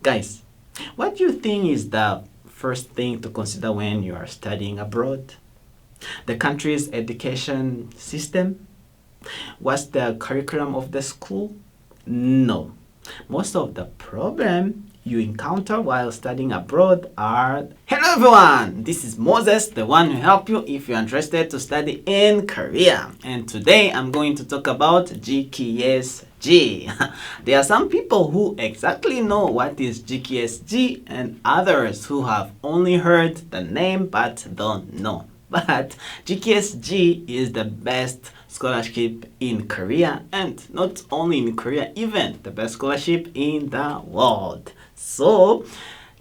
Guys, what do you think is the first thing to consider when you are studying abroad? The country's education system? What's the curriculum of the school? No. Most of the problem you encounter while studying abroad are... Hello everyone! This is Moses, the one who help you if you're interested to study in Korea. And today I'm going to talk about GKSG. There are some people who exactly know what is GKSG and others who have only heard the name but don't know. But GKSG is the best scholarship in Korea, and not only in Korea, even the best scholarship in the world. So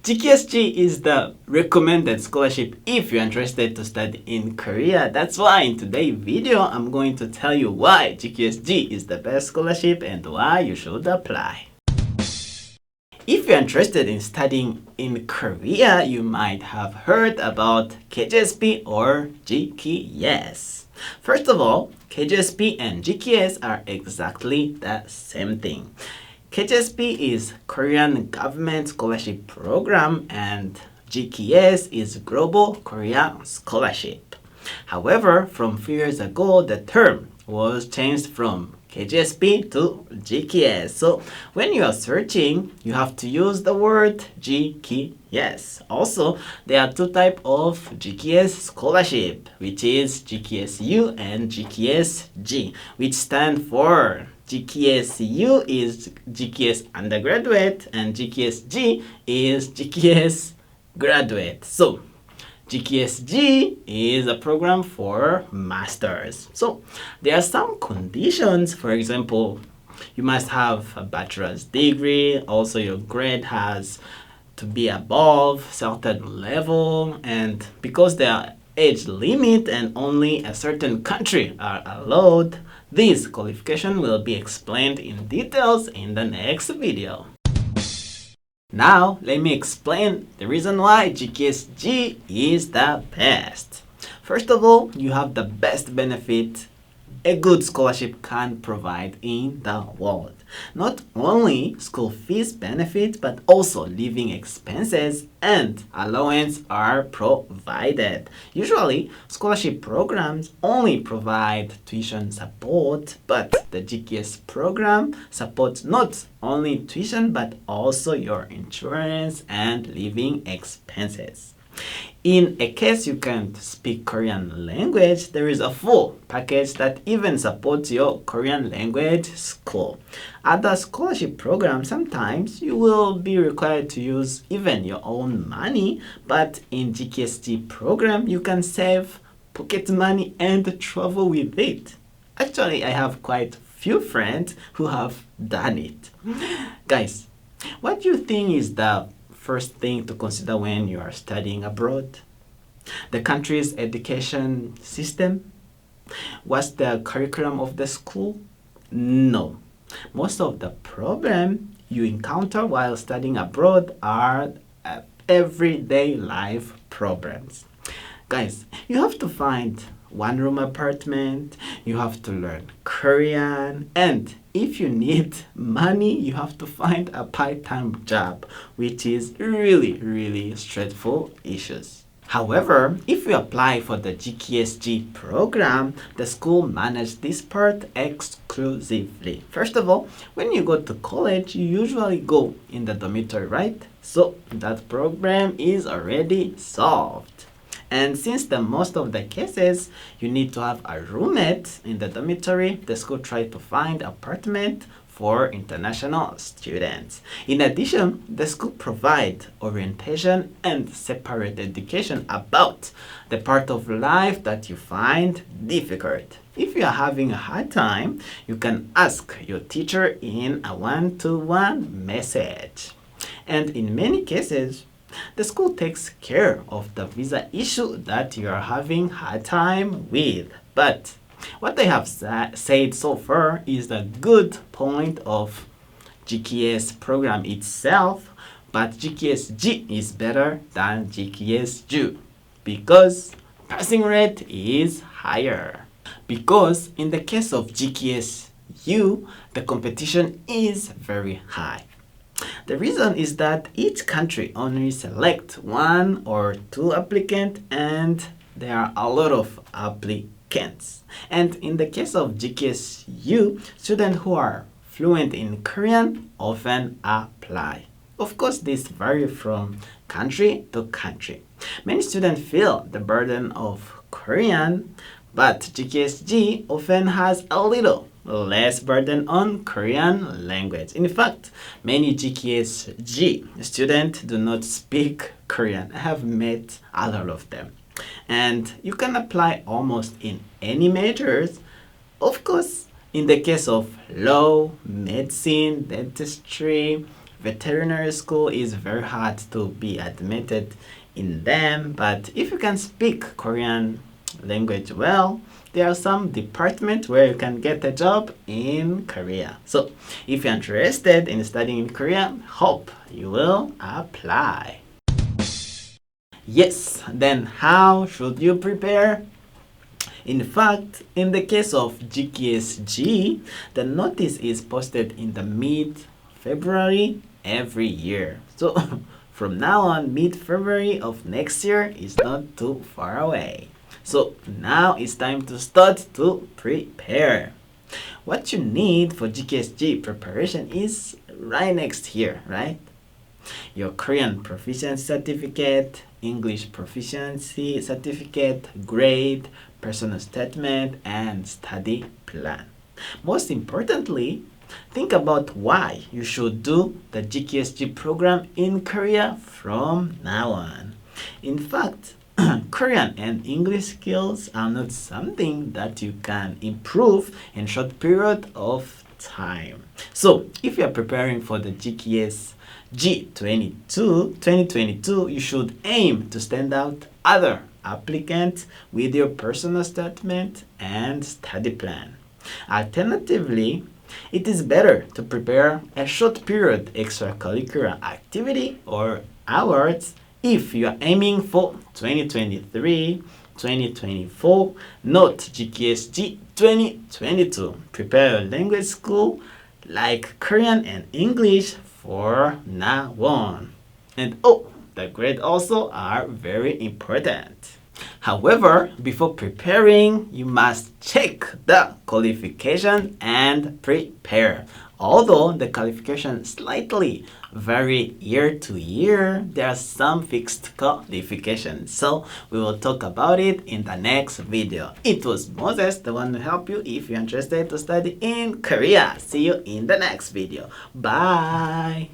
GKSG is the recommended scholarship if you're interested to study in Korea. That's why in today's video I'm going to tell you why GKSG is the best scholarship and why you should apply. If you're interested in studying in Korea, you might have heard about KJSP or GKS. First of all, KJSP and GKS are exactly the same thing. KJSP is Korean Government Scholarship Program and GKS is Global Korea Scholarship. However, from few years ago, the term was changed from KJSP to GKS. So when you are searching, you have to use the word GKS. Also, there are two types of GKS scholarship, which is GKSU and GKSG, which stand for GKSU is GKS undergraduate and GKSG is GKS graduate. So GKSG is a program for masters. So there are some conditions. For example, you must have a bachelor's degree. Also, your grade has to be above certain level. And because there are age limit and only a certain country are allowed, this qualification will be explained in details in the next video. Now, let me explain the reason why GKSG is the best. First of all, you have the best benefit a good scholarship can provide in the world. Not only school fees benefit, but also living expenses and allowance are provided. Usually, scholarship programs only provide tuition support, but the GKS program supports not only tuition, but also your insurance and living expenses. In a case you can't speak Korean language, there is a full package that even supports your Korean language school. Other scholarship programs, sometimes you will be required to use even your own money, but in GKSG program, you can save pocket money and travel with it. Actually, I have quite few friends who have done it. Guys, what do you think is the first thing to consider when you are studying abroad? The country's education system? What's the curriculum of the school? No. Most of the problem you encounter while studying abroad are everyday life problems. Guys, you have to find one-room apartment, you have to learn Korean, and if you need money, you have to find a part-time job, which is really stressful issues. However, if you apply for the GKSG program, the school manages this part exclusively. First of all, when you go to college, you usually go in the dormitory, right? So that problem is already solved. And since most of the cases you need to have a roommate in the dormitory, the school tries to find apartment for international students. In addition, the school provides orientation and separate education about the part of life that you find difficult. If you are having a hard time, you can ask your teacher in a one-to-one message. And in many cases, the school takes care of the visa issue that you are having hard time with. But what I have said so far is the good point of GKS program itself, but GKSG is better than GKSU because passing rate is higher. Because in the case of GKSU, the competition is very high. The reason is that each country only select one or two applicants and there are a lot of applicants. And in the case of GKSU, students who are fluent in Korean often apply. Of course, this varies from country to country. Many students feel the burden of Korean, but GKSG often has a little less burden on Korean language. In fact, many GKSG students do not speak Korean. I have met a lot of them. And you can apply almost in any majors. Of course, in the case of law, medicine, dentistry, veterinary school is very hard to be admitted in them, but if you can speak Korean language well, there are some departments where you can get a job in Korea. So if you're interested in studying in Korea, hope you will apply. Yes, then how should you prepare? In fact, in the case of GKSG, the notice is posted in the mid-February every year. So from now on, mid-February of next year is not too far away. So now it's time to start to prepare. What you need for GKSG preparation is right next here, right? Your Korean proficiency certificate, English proficiency certificate, grade, personal statement, and study plan. Most importantly, think about why you should do the GKSG program in Korea from now on. In fact, Korean and English skills are not something that you can improve in short period of time. So, if you are preparing for the GKSG 2022, you should aim to stand out other applicants with your personal statement and study plan. Alternatively, it is better to prepare a short period extracurricular activity or hours if you are aiming for 2023, 2024, not GKSG 2022. Prepare your language school like Korean and English for now on. And the grades also are very important. However, before preparing, you must check the qualification and prepare. Although the qualification slightly vary year to year, there are some fixed qualifications. So we will talk about it in the next video. It was Moses, the one to help you if you're interested to study in Korea. See you in the next video. Bye!